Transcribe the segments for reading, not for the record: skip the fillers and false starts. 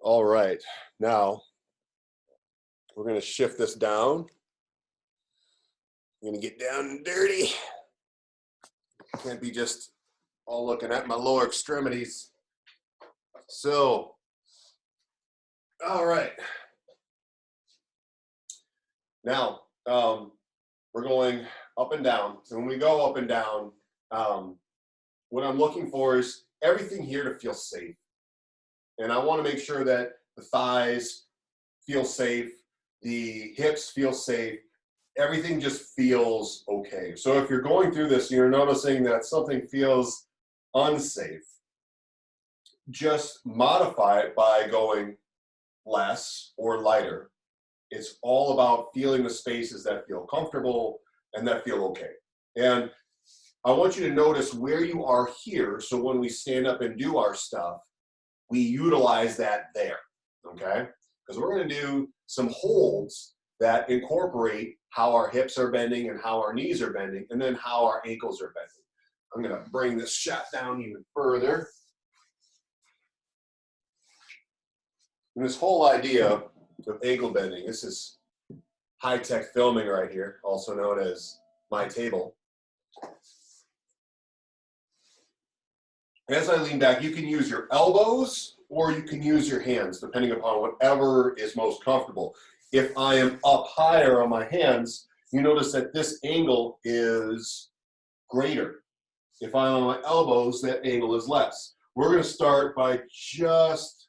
All right, now we're going to shift this down. I'm going to get down and dirty. Can't be just all looking at my lower extremities. So, all right. Now, we're going up and down. So when we go up and down, what I'm looking for is everything here to feel safe. And I want to make sure that the thighs feel safe, the hips feel safe, everything just feels okay. So if you're going through this, you're noticing that something feels unsafe, just modify it by going less or lighter. It's all about feeling the spaces that feel comfortable and that feel okay. And I want you to notice where you are here, so when we stand up and do our stuff, we utilize that there, okay? Because we're going to do some holds that incorporate how our hips are bending and how our knees are bending, and then how our ankles are bending. I'm going to bring this shot down even further. And this whole idea of ankle bending, this is high-tech filming right here, also known as my table. As I lean back, you can use your elbows or you can use your hands, depending upon whatever is most comfortable. If I am up higher on my hands, you notice that this angle is greater. If I'm on my elbows, that angle is less. We're going to start by just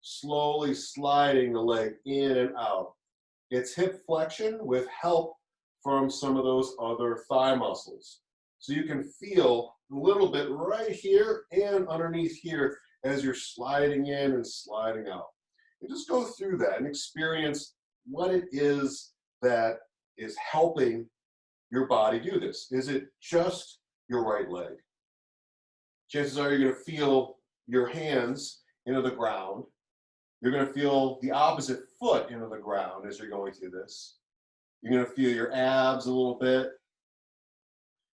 slowly sliding the leg in and out. It's hip flexion with help from some of those other thigh muscles. So you can feel a little bit right here and underneath here as you're sliding in and sliding out. And just go through that and experience what it is that is helping your body do this. Is it just your right leg? Chances are you're going to feel your hands into the ground. You're going to feel the opposite foot into the ground as you're going through this. You're going to feel your abs a little bit.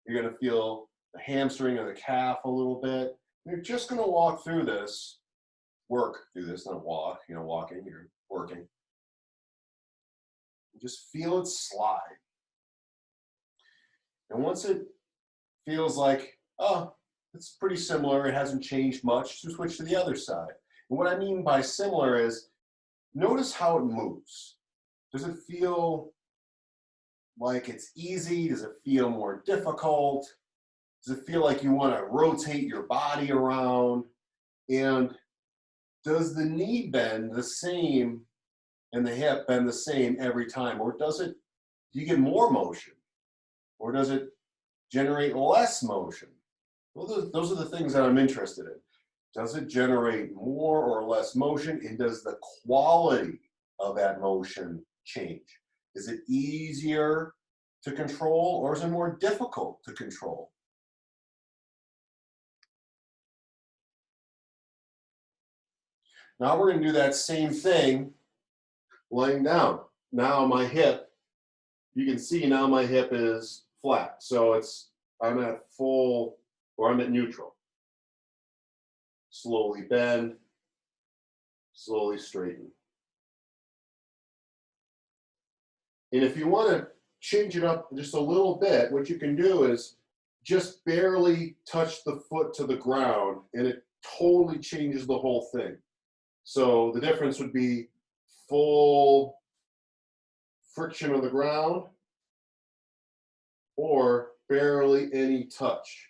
You're going to feel the hamstring or the calf a little bit. You're just going to walk through this, work through this, not walk, walking, you're working. Just feel it slide. And once it feels like, oh, it's pretty similar, it hasn't changed much, to switch to the other side. And what I mean by similar is, notice how it moves. Does it feel like it's easy? Does it feel more difficult? Does it feel like you want to rotate your body around? And does the knee bend the same and the hip bend the same every time? Or do you get more motion? Or does it generate less motion? Well, those are the things that I'm interested in. Does it generate more or less motion? And does the quality of that motion change? Is it easier to control, or is it more difficult to control? Now we're going to do that same thing laying down. Now my hip, you can see now my hip is flat. So I'm at full, or I'm at neutral. Slowly bend, slowly straighten. And if you want to change it up just a little bit, what you can do is just barely touch the foot to the ground, and it totally changes the whole thing. So the difference would be full friction on the ground or barely any touch.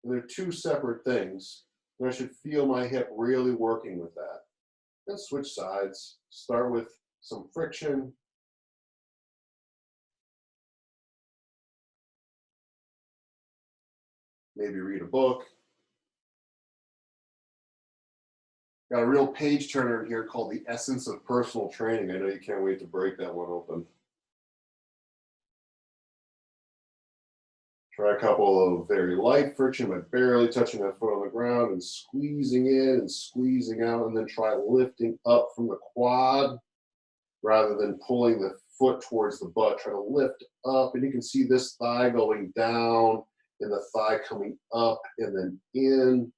And they're two separate things. And I should feel my hip really working with that. Let's switch sides. Start with some friction. Maybe read a book. Got a real page turner in here called The Essence of Personal Training. I know you can't wait to break that one open. Try a couple of very light friction, but barely touching that foot on the ground and squeezing in and squeezing out, and then try lifting up from the quad rather than pulling the foot towards the butt. Try to lift up, and you can see this thigh going down and the thigh coming up and then in.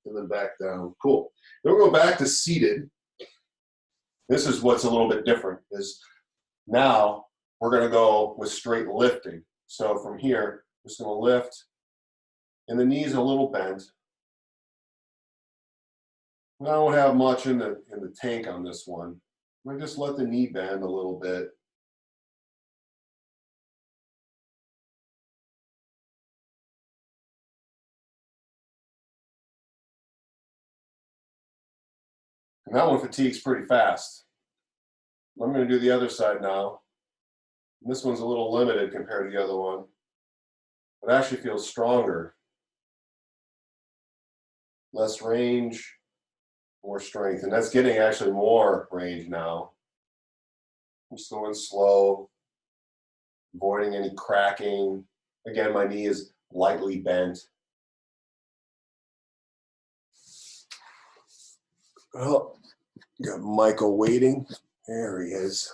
and then back down. Cool. Then we'll go back to seated. This is what's a little bit different is now we're going to go with straight lifting. So from here, I'm just going to lift, and the knees a little bent. I don't have much in the tank on this one. I just let the knee bend a little bit. And that one fatigues pretty fast. I'm going to do the other side now. And this one's a little limited compared to the other one. It actually feels stronger. Less range, more strength. And that's getting actually more range now. I'm just going slow, avoiding any cracking. Again, my knee is lightly bent. Oh, got Michael waiting. There he is.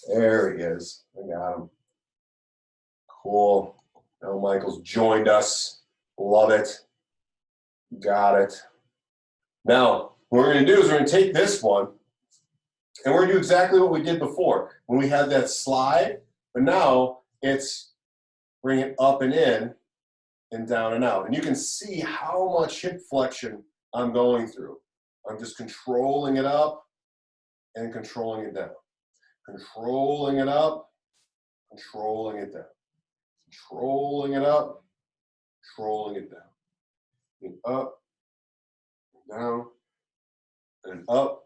There he is. I got him. Cool. Now Michael's joined us. Love it. Got it. Now, what we're going to do is we're going to take this one, and we're going to do exactly what we did before when we had that slide, but now it's bring it up and in and down and out. And you can see how much hip flexion I'm going through. I'm just controlling it up and controlling it down. Controlling it up, controlling it down. Controlling it up, controlling it down. And up, and down, and up,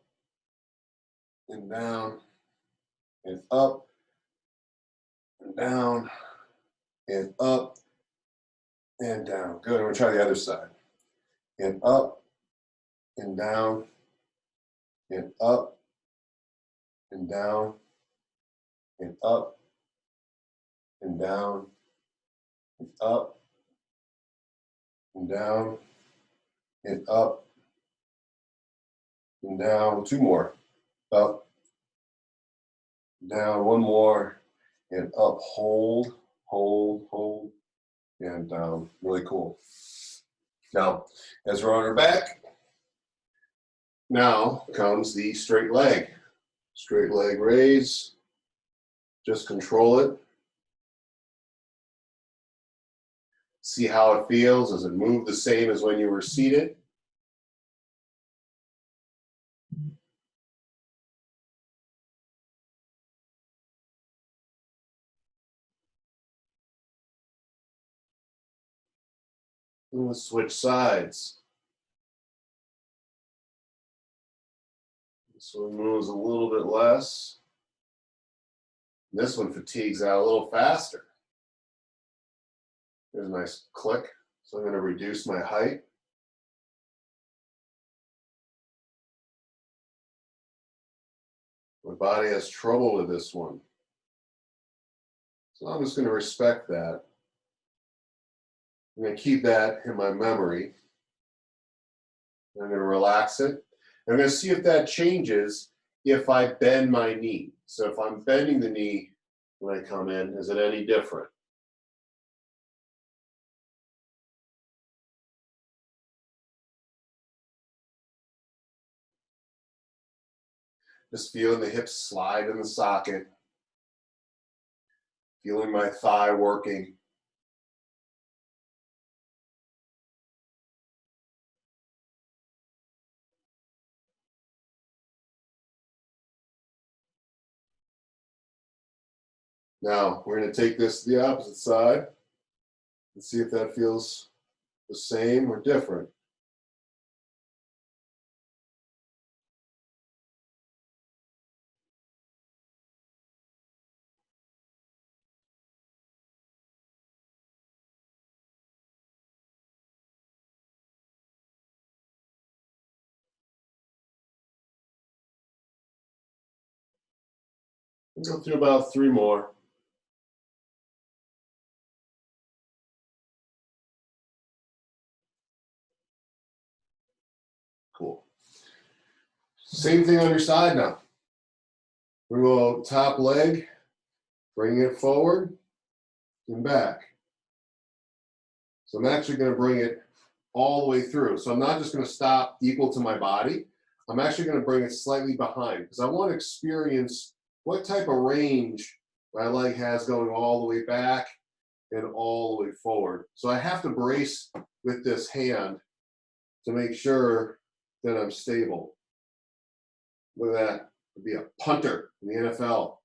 and down, and up, and down, and up, and down. Good, I'm gonna try the other side. And up, and down, and up, and down, and up, and down, and up, and down, and up, and down. Two more. Up, down, one more, and up. Hold, hold, hold, and down. Really cool. Now, as we're on our back, now comes the straight leg. Straight leg raise. Just control it. See how it feels. Does it move the same as when you were seated? And let's switch sides. This one moves a little bit less. This one fatigues out a little faster. There's a nice click. So I'm going to reduce my height. My body has trouble with this one. So I'm just going to respect that. I'm going to keep that in my memory. I'm going to relax it. I'm going to see if that changes if I bend my knee. So if I'm bending the knee when I come in, is it any different? Just feeling the hips slide in the socket. Feeling my thigh working. Now, we're going to take this to the opposite side and see if that feels the same or different. We'll go through about 3 more. Cool. Same thing on your side now. We will top leg, bring it forward and back. So I'm actually going to bring it all the way through. So I'm not just going to stop equal to my body. I'm actually going to bring it slightly behind because I want to experience what type of range my leg has going all the way back and all the way forward. So I have to brace with this hand to make sure that I'm stable. Look at that. I'd be a punter in the NFL.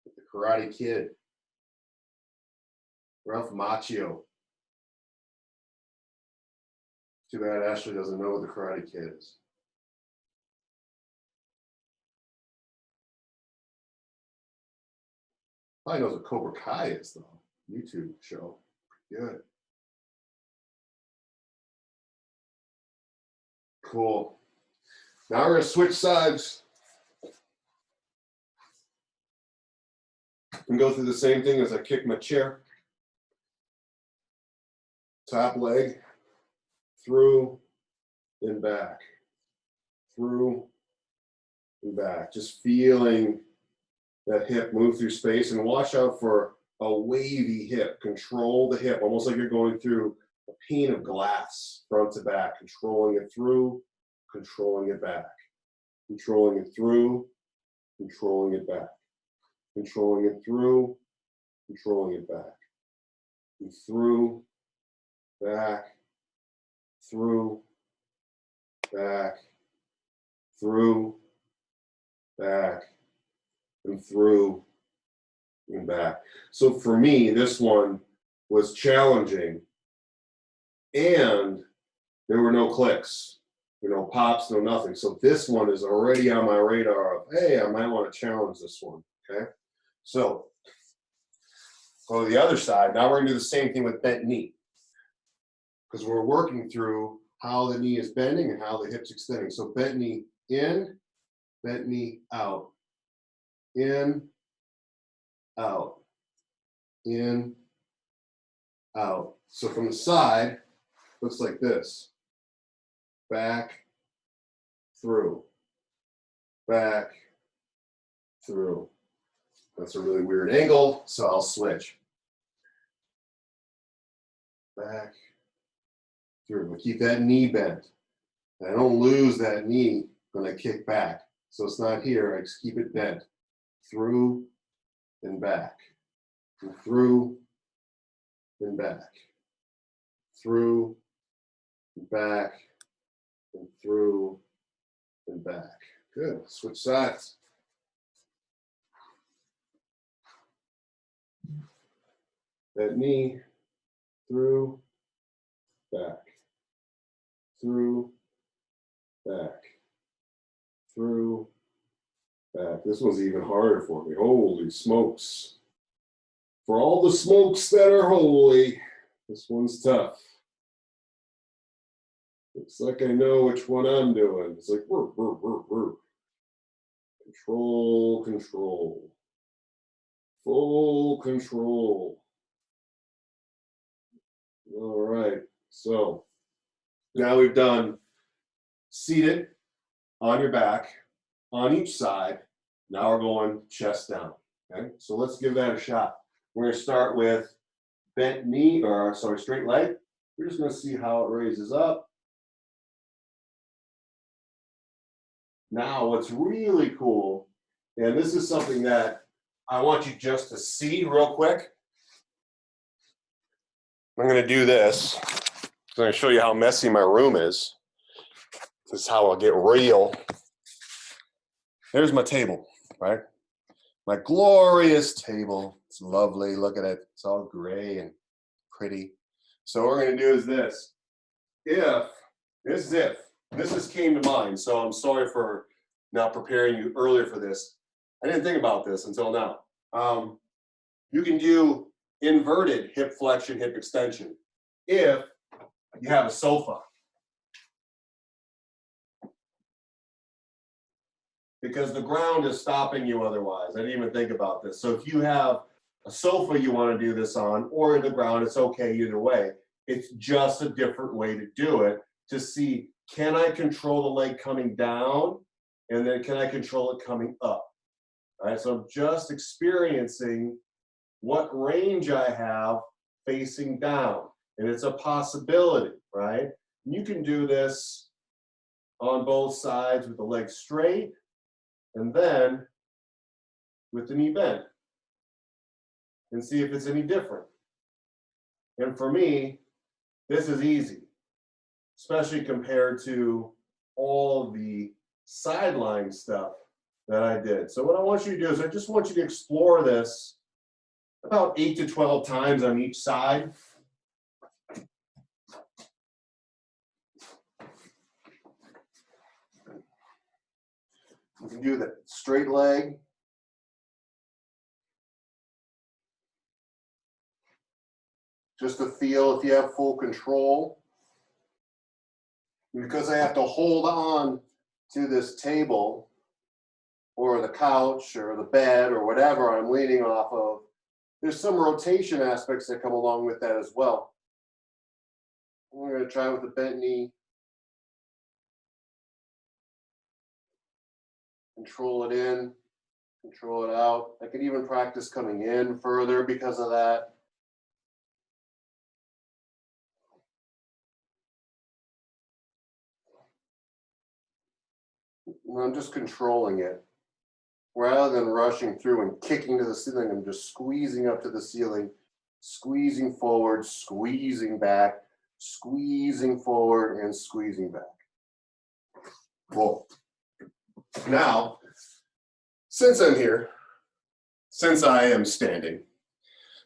The Karate Kid. Ralph Macchio. Too bad Ashley doesn't know what the Karate Kid is. Probably knows what Cobra Kai is, though. YouTube show. Good. Cool. Now we're going to switch sides and go through the same thing as I kick my chair. Top leg, through and back, through and back. Just feeling that hip move through space, and watch out for a wavy hip. Control the hip, almost like you're going through a pane of glass, front to back, controlling it through, controlling it back, controlling it through, controlling it back, controlling it through, controlling it back, and through, back, through, back, through, back, and through and back. So for me, this one was challenging, and there were no clicks, no pops, no nothing. So this one is already on my radar of, hey, I might want to challenge this one, okay? So go to the other side. Now we're going to do the same thing with bent knee, because we're working through how the knee is bending and how the hip's extending. So bent knee in, bent knee out, in, out, in, out. So from the side, looks like this. Back, through, back, through. That's a really weird angle, so I'll switch. Back, through. But keep that knee bent. And I don't lose that knee when I kick back. So it's not here, I just keep it bent. Through and back. And through and back. Through and back. And through and back. Good. Switch sides. That knee, through, back, through, back, through, back. This one's even harder for me. Holy smokes. For all the smokes that are holy, this one's tough. Looks like I know which one I'm doing. It's like, whir, whir, whir, whir. Control, control. Full control. All right, so now we've done seated on your back on each side. Now we're going chest down. Okay, so let's give that a shot. We're going to start with bent knee, or sorry, straight leg. We're just going to see how it raises up. Now, what's really cool, and this is something that I want you just to see real quick. I'm going to do this. I'm going to show you how messy my room is. This is how I'll get real. Here's my table, right? My glorious table. It's lovely. Look at it. It's all gray and pretty. So what we're going to do is this. If this came to mind, so I'm sorry for not preparing you earlier for this. I didn't think about this until now. You can do inverted hip flexion, hip extension if you have a sofa. Because the ground is stopping you otherwise. I didn't even think about this. So if you have a sofa you want to do this on, or in the ground, it's okay either way. It's just a different way to do it, to see, can I control the leg coming down, and then can I control it coming up? All right, so I'm just experiencing what range I have facing down. And it's a possibility, right? And you can do this on both sides with the leg straight and then with the knee bent and see if it's any different. And for me, this is easy, especially compared to all the sideline stuff that I did. So what I want you to do is I just want you to explore this about 8 to 12 times on each side. You can do the straight leg. Just to feel if you have full control. Because I have to hold on to this table or the couch or the bed or whatever I'm leaning off of, there's some rotation aspects that come along with that as well. We're going to try with the bent knee. Control it in, control it out. I could even practice coming in further because of that. And I'm just controlling it. Rather than rushing through and kicking to the ceiling, I'm just squeezing up to the ceiling, squeezing forward, squeezing back, squeezing forward, and squeezing back. Cool. Now, since I'm here, since I am standing,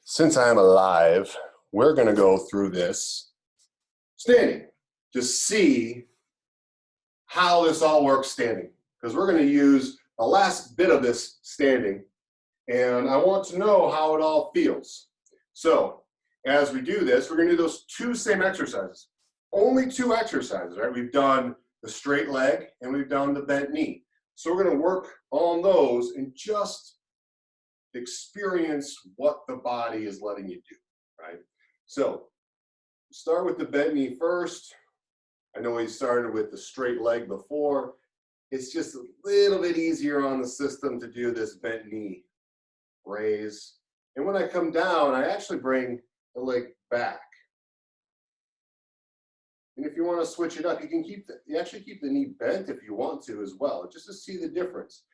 since I'm alive, we're going to go through this standing to see how this all works standing. Because we're going to use the last bit of this standing, and I want to know how it all feels. So, as we do this, we're going to do those two same exercises. Only two exercises, right? We've done the straight leg and we've done the bent knee. So we're going to work on those and just experience what the body is letting you do, right? So, start with the bent knee first. I know we started with the straight leg before. It's just a little bit easier on the system to do this bent knee raise. And when I come down, I actually bring the leg back. And if you want to switch it up, you can actually keep the knee bent if you want to as well, just to see the difference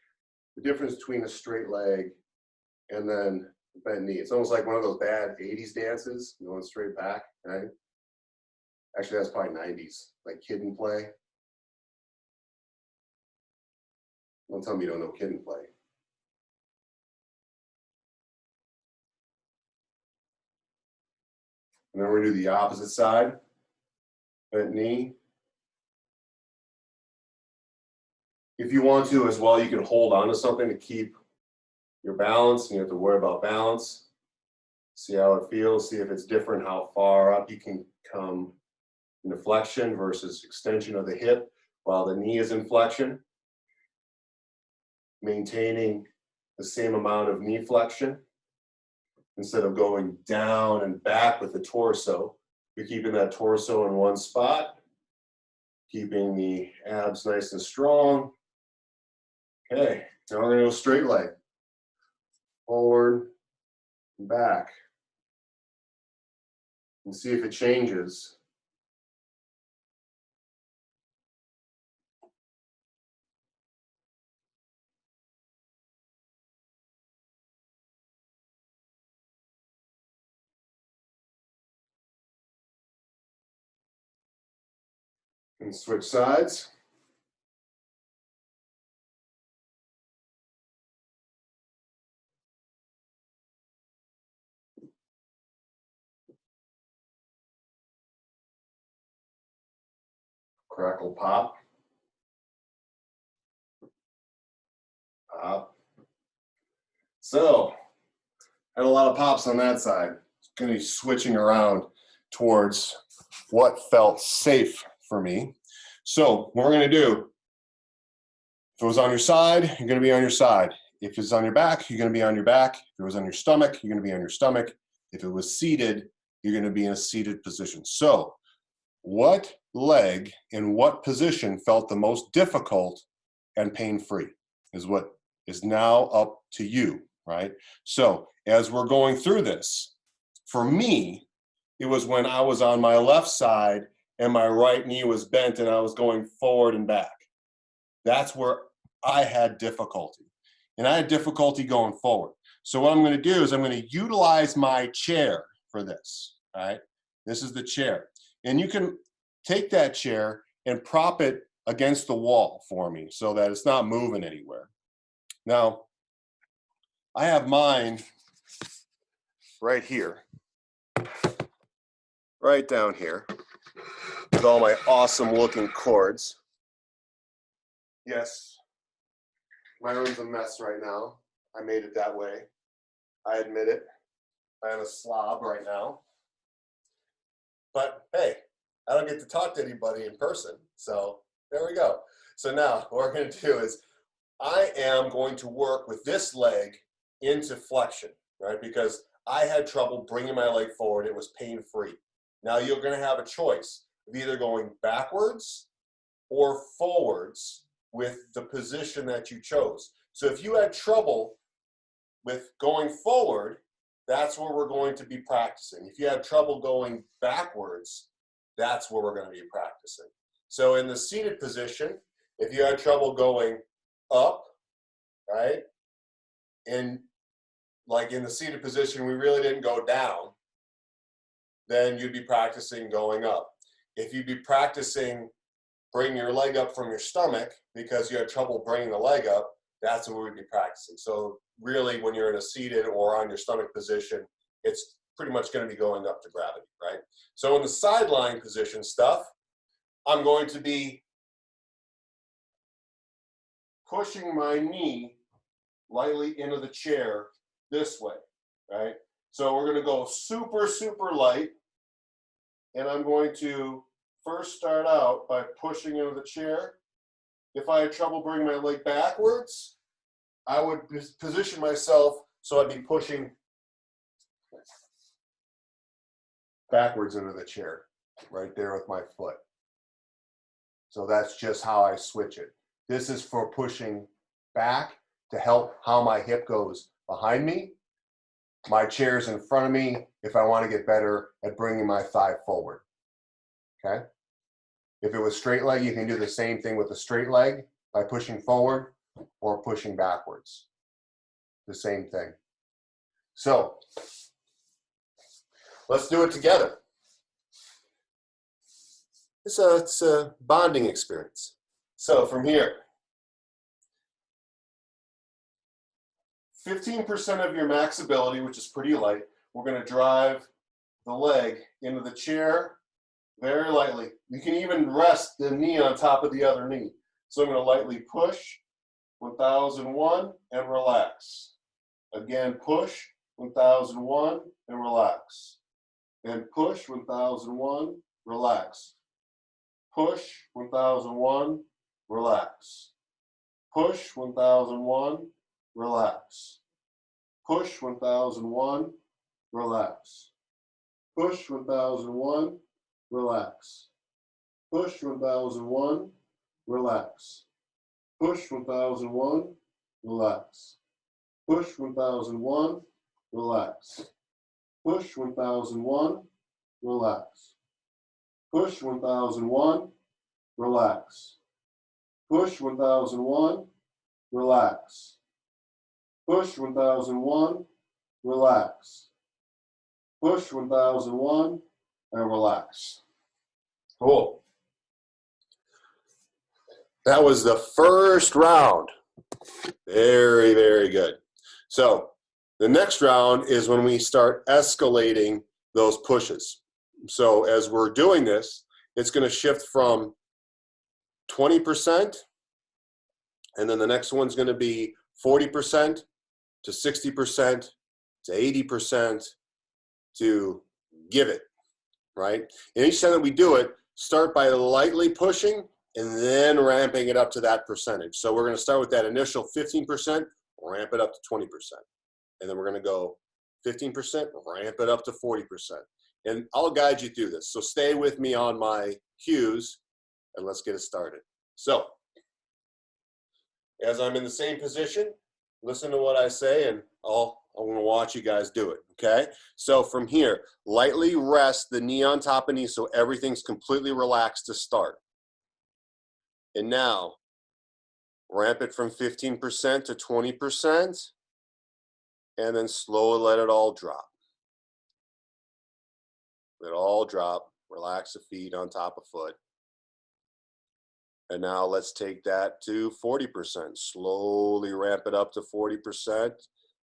between a straight leg and then the bent knee. It's almost like one of those bad 80s dances, going straight back, right? Actually, that's probably 90s, like Kid and Play. Don't tell me you don't know Kid and Play. And then we're going to do the opposite side, bent knee. If you want to as well, you can hold on to something to keep your balance. You have to worry about balance. See how it feels, see if it's different, how far up you can come into flexion versus extension of the hip while the knee is in flexion. Maintaining the same amount of knee flexion instead of going down and back with the torso. You're keeping that torso in one spot, keeping the abs nice and strong. Okay, now we're going to go straight leg. Forward and back. And see if it changes. And switch sides. Crackle, pop. Pop. So, had a lot of pops on that side. It's going to be switching around towards what felt safe for me. So, what we're going to do, if it was on your side, you're going to be on your side. If it's on your back, you're going to be on your back. If it was on your stomach, you're going to be on your stomach. If it was seated, you're going to be in a seated position. So, what leg in what position felt the most difficult and pain-free is what is now up to you, right? So, as we're going through this, for me, It was when I was on my left side and my right knee was bent and I was going forward and back. That's where I had difficulty. And I had difficulty going forward. So what I'm going to do is I'm going to utilize my chair for this. All right. This is the chair. And you can take that chair and prop it against the wall for me so that it's not moving anywhere. Now, I have mine right here, right down here, with all my awesome looking cords. Yes, my room's a mess right now. I made it that way. I admit it. I am a slob right now. But hey, I don't get to talk to anybody in person. So there we go. So now what we're going to do is I am going to work with this leg into flexion, right? Because I had trouble bringing my leg forward. It was pain-free. Now you're going to have a choice of either going backwards or forwards with the position that you chose. So if you had trouble with going forward, that's where we're going to be practicing. If you have trouble going backwards, that's where we're going to be practicing. So in the seated position, if you had trouble going up, right? And like in the seated position, we really didn't go down, then you'd be practicing going up. If you'd be practicing bringing your leg up from your stomach because you had trouble bringing the leg up, that's what we'd be practicing. So really when you're in a seated or on your stomach position, it's pretty much going to be going up to gravity, right? So in the sideline position stuff, I'm going to be pushing my knee lightly into the chair this way, right? So we're going to go super, super light. And I'm going to first start out by pushing into the chair. If I had trouble bringing my leg backwards, I would position myself so I'd be pushing backwards into the chair, right there with my foot. So that's just how I switch it. This is for pushing back to help how my hip goes behind me. My chair's in front of me if I want to get better at bringing my thigh forward, okay? If it was straight leg, you can do the same thing with the straight leg by pushing forward or pushing backwards. The same thing. So let's do it together. It's a bonding experience. So from here, 15% of your max ability, which is pretty light, we're going to drive the leg into the chair very lightly. You can even rest the knee on top of the other knee. So I'm going to lightly push 1001 and relax. Again, push 1001 and relax. And push 1001, relax. Push 1001, relax. Push 1001, relax. Push 1001, relax. Push 1001, relax. Push 1001, relax. Push 1001, relax. Push 1001, relax. Push 1001, relax. Push 1001, relax. Push 1001, relax. Push 1001, relax. Push 1001, and relax. Cool. That was the first round. Very, very good. So the next round is when we start escalating those pushes. So as we're doing this, it's going to shift from 20%, and then the next one's going to be 40% to 60% to 80% to give it, right? And each time that we do it, start by lightly pushing and then ramping it up to that percentage. So we're going to start with that initial 15%, ramp it up to 20%. And then we're going to go 15%, ramp it up to 40%. And I'll guide you through this. So stay with me on my cues and let's get it started. So as I'm in the same position, listen to what I say, and I'm going to watch you guys do it, okay? So from here, lightly rest the knee on top of knee so everything's completely relaxed to start. And now, ramp it from 15% to 20%, and then slowly let it all drop. Let it all drop. Relax the feet on top of foot. And now let's take that to 40%. Slowly ramp it up to 40%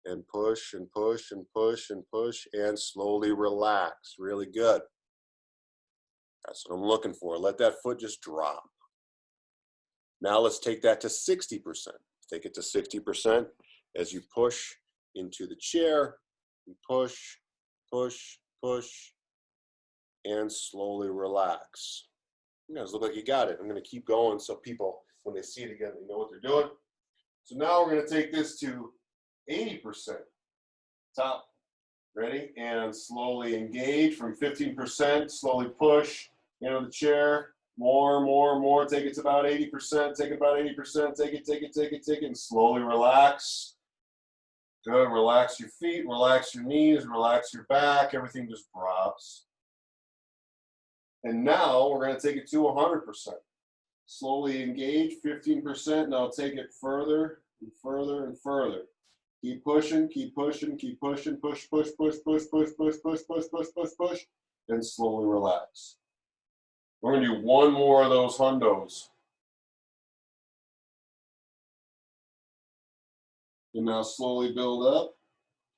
and push and push and push and push and slowly relax. Really good. That's what I'm looking for. Let that foot just drop. Now let's take that to 60%. Take it to 60% as you push into the chair. And push, push, push, and slowly relax. You guys look like you got it. I'm going to keep going so people, when they see it again, they know what they're doing. So now we're going to take this to 80%. Top. Ready? And slowly engage from 15%. Slowly push into the chair. More, more, more. Take it to about 80%. Take it about 80%. Take it, take it, take it, take it. And slowly relax. Good. Relax your feet. Relax your knees. Relax your back. Everything just drops. And now we're going to take it to 100%. Slowly engage, 15%. Now take it further and further and further. Keep pushing, keep pushing, keep pushing, push, push, push, push, push, push, push, push, push, push, push, and slowly relax. We're going to do one more of those hundos. And now slowly build up.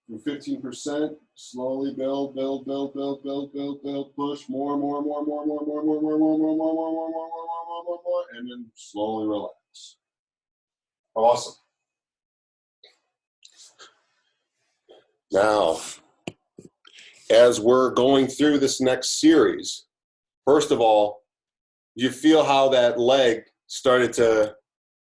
From 15%, slowly build, build, build, build, build, build, build, push, more, more, more, more, more, more, more, more, more, more, more, more, more, more, more, more, and then slowly relax. Awesome. Now, as we're going through this next series, first of all, you feel how that leg started to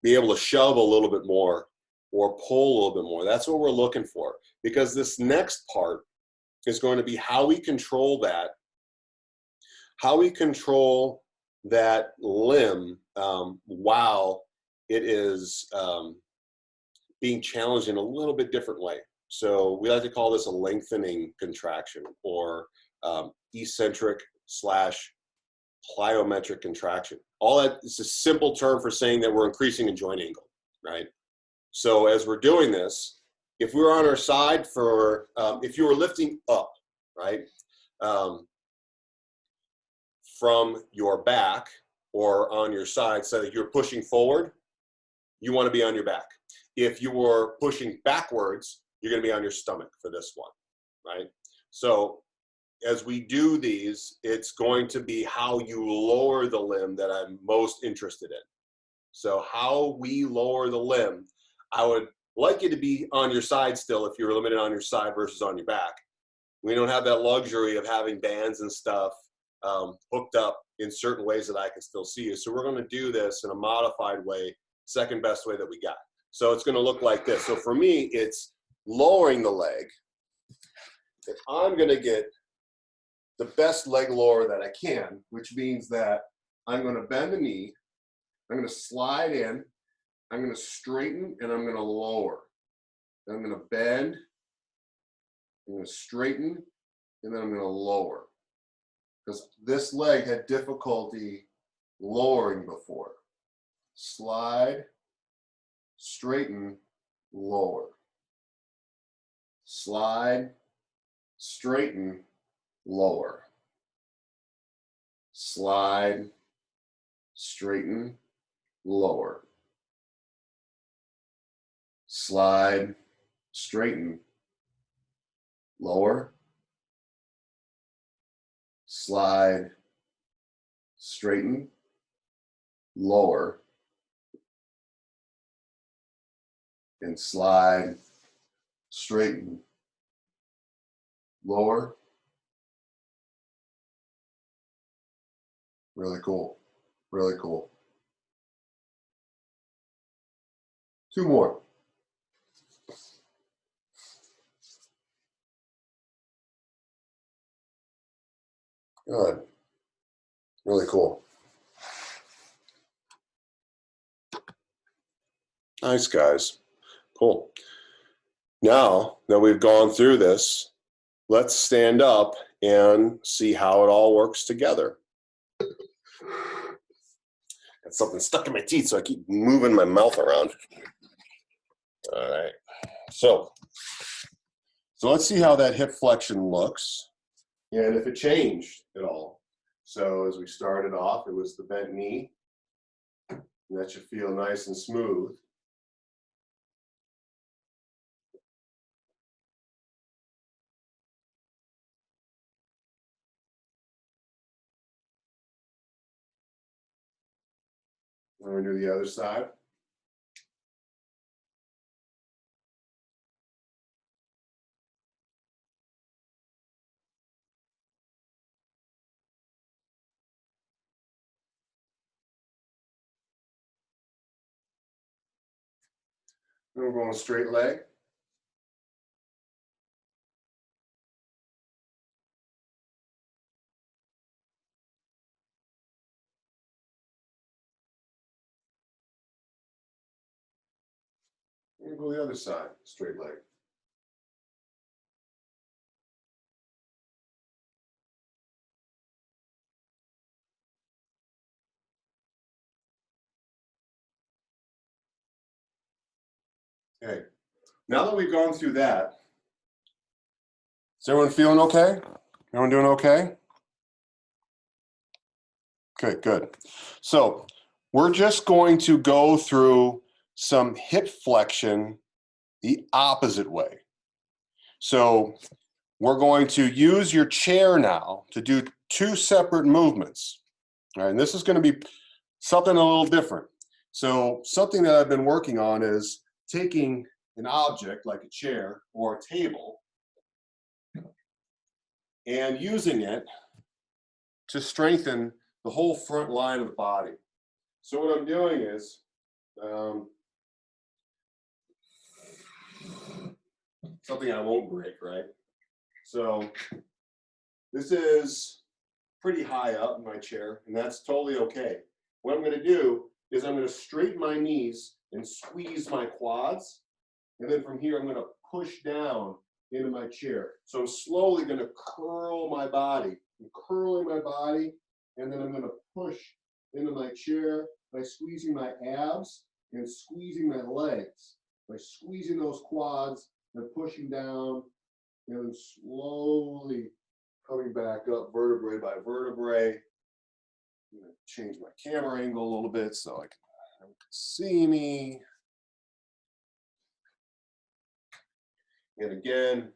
be able to shove a little bit more or pull a little bit more. That's what we're looking for, because this next part is going to be how we control that, limb while it is being challenged in a little bit different way. So we like to call this a lengthening contraction, or eccentric / plyometric contraction. All that is a simple term for saying that we're increasing a joint angle, right? So as we're doing this, if we were on our side for, if you were lifting up, right, from your back or on your side, so that you're pushing forward, you want to be on your back. If you were pushing backwards, you're going to be on your stomach for this one, right? So as we do these, it's going to be how you lower the limb that I'm most interested in. So how we lower the limb, I would like you to be on your side still if you're limited on your side versus on your back. We don't have that luxury of having bands and stuff hooked up in certain ways that I can still see you. So we're going to do this in a modified way, second best way that we got. So it's going to look like this. So for me, it's lowering the leg. And I'm going to get the best leg lower that I can, which means that I'm going to bend the knee, I'm going to slide in, I'm going to straighten, and I'm going to lower. Then I'm going to bend, I'm going to straighten, and then I'm going to lower. Because this leg had difficulty lowering before. Slide, straighten, lower. Slide, straighten, lower. Slide, straighten, lower. Slide, straighten, lower. Slide, straighten, lower. And slide, straighten, lower. Really cool. Really cool. Two more. Good. Really cool. Nice, guys. Cool. Now that we've gone through this, let's stand up and see how it all works together. Got something stuck in my teeth, so I keep moving my mouth around. All right. So let's see how that hip flexion looks and if it changed at all. So as we started off, it was the bent knee. And that should feel nice and smooth. Then we do the other side. Then we're going straight leg. And go the other side, straight leg. Okay. Now that we've gone through that, is everyone feeling okay? Everyone doing okay? Okay, good. So we're just going to go through some hip flexion the opposite way. So we're going to use your chair now to do two separate movements. All right, and this is going to be something a little different. So something that I've been working on is taking an object like a chair or a table and using it to strengthen the whole front line of the body. So what I'm doing is something I won't break, right? So this is pretty high up in my chair, and that's totally okay. What I'm going to do is I'm going to straighten my knees and squeeze my quads, and then from here I'm going to push down into my chair. So I'm slowly going to curl my body. I'm curling my body, and then I'm going to push into my chair by squeezing my abs and squeezing my legs. By squeezing those quads and pushing down, and then slowly coming back up vertebrae by vertebrae. I'm going to change my camera angle a little bit so everyone can see me. And again,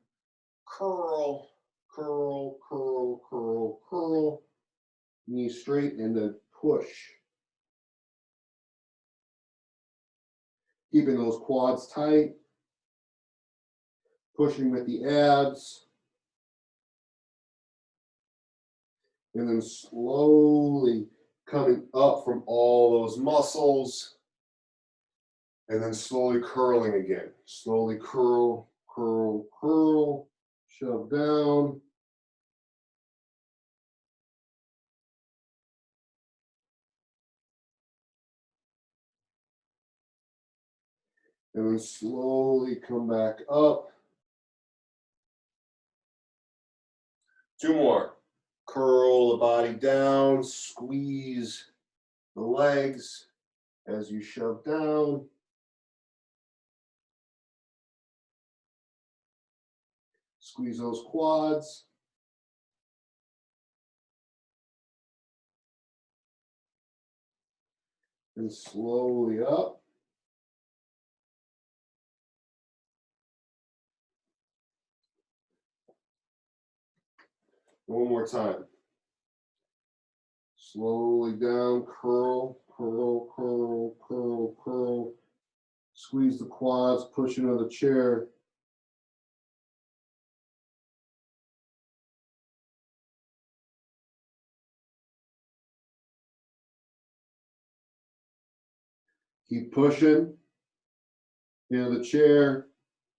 curl, curl, curl, curl, curl. Knee straight and then push. Keeping those quads tight. Pushing with the abs. And then slowly coming up from all those muscles. And then slowly curling again. Slowly curl, curl, curl. Shove down. And then slowly come back up. Two more. Curl the body down, squeeze the legs as you shove down. Squeeze those quads. And slowly up. One more time. Slowly down, curl, curl, curl, curl, curl. Squeeze the quads, push into the chair. Keep pushing into the chair.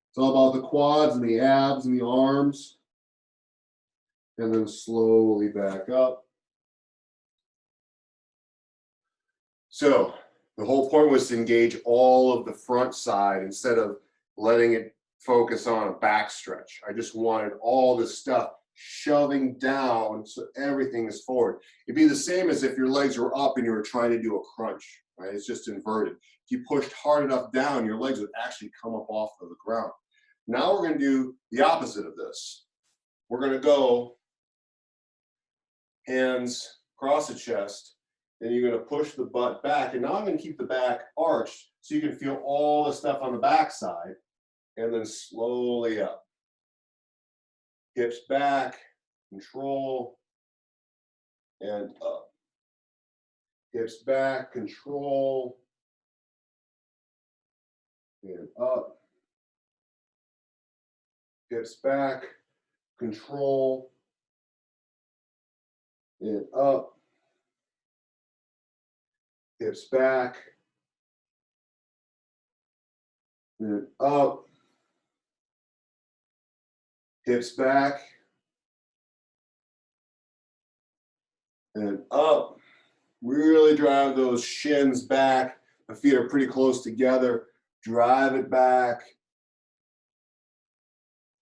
It's all about the quads and the abs and the arms. And then slowly back up. So the whole point was to engage all of the front side instead of letting it focus on a back stretch. I just wanted all this stuff shoving down so everything is forward. It'd be the same as if your legs were up and you were trying to do a crunch, right? It's just inverted. If you pushed hard enough down, your legs would actually come up off of the ground. Now we're going to do the opposite of this. We're going to go hands across the chest, and you're going to push the butt back. And now I'm going to keep the back arched so you can feel all the stuff on the back side, and then slowly up. Hips back, control, and up. Hips back, control, and up. Hips back, control, and up. Hips back, and up. Hips back, and up. Really drive those shins back. My feet are pretty close together. Drive it back,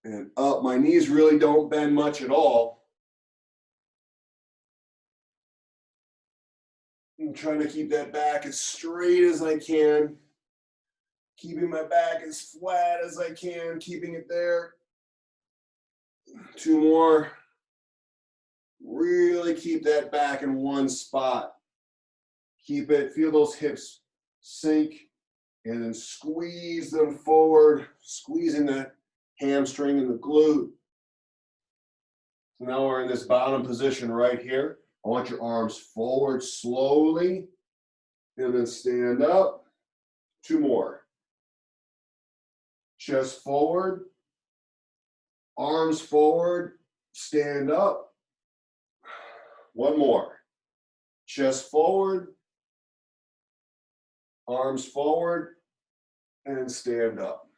and up. My knees really don't bend much at all. I'm trying to keep that back as straight as I can. Keeping my back as flat as I can, keeping it there. 2 more. Really keep that back in one spot. Keep it, feel those hips sink, and then squeeze them forward, squeezing the hamstring and the glute. So now we're in this bottom position right here. I want your arms forward slowly, and then stand up. 2 more. Chest forward, arms forward, stand up. 1 more. Chest forward, arms forward, and stand up.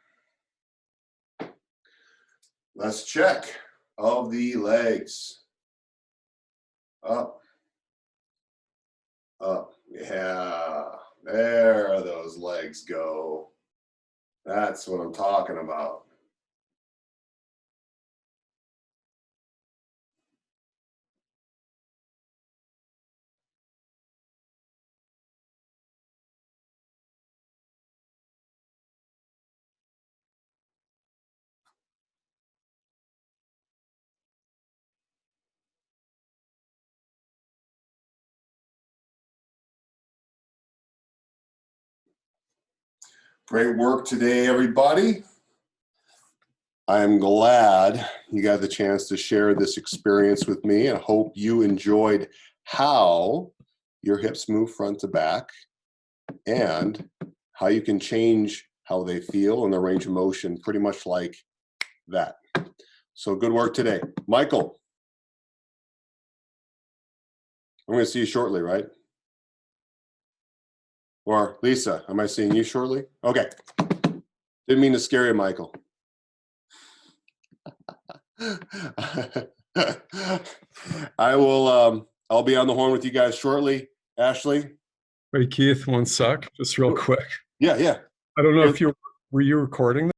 Let's check of the legs. Up, up, yeah, there those legs go. That's what I'm talking about. Great work today, everybody. I'm glad you got the chance to share this experience with me. I hope you enjoyed how your hips move front to back and how you can change how they feel and the range of motion pretty much like that. So good work today. Michael, I'm going to see you shortly, right? Or Lisa, am I seeing you shortly? Okay. Didn't mean to scare you, Michael. I will, I'll be on the horn with you guys shortly. Ashley? Wait, Keith, 1 sec, just real quick. Yeah. I don't know if were you recording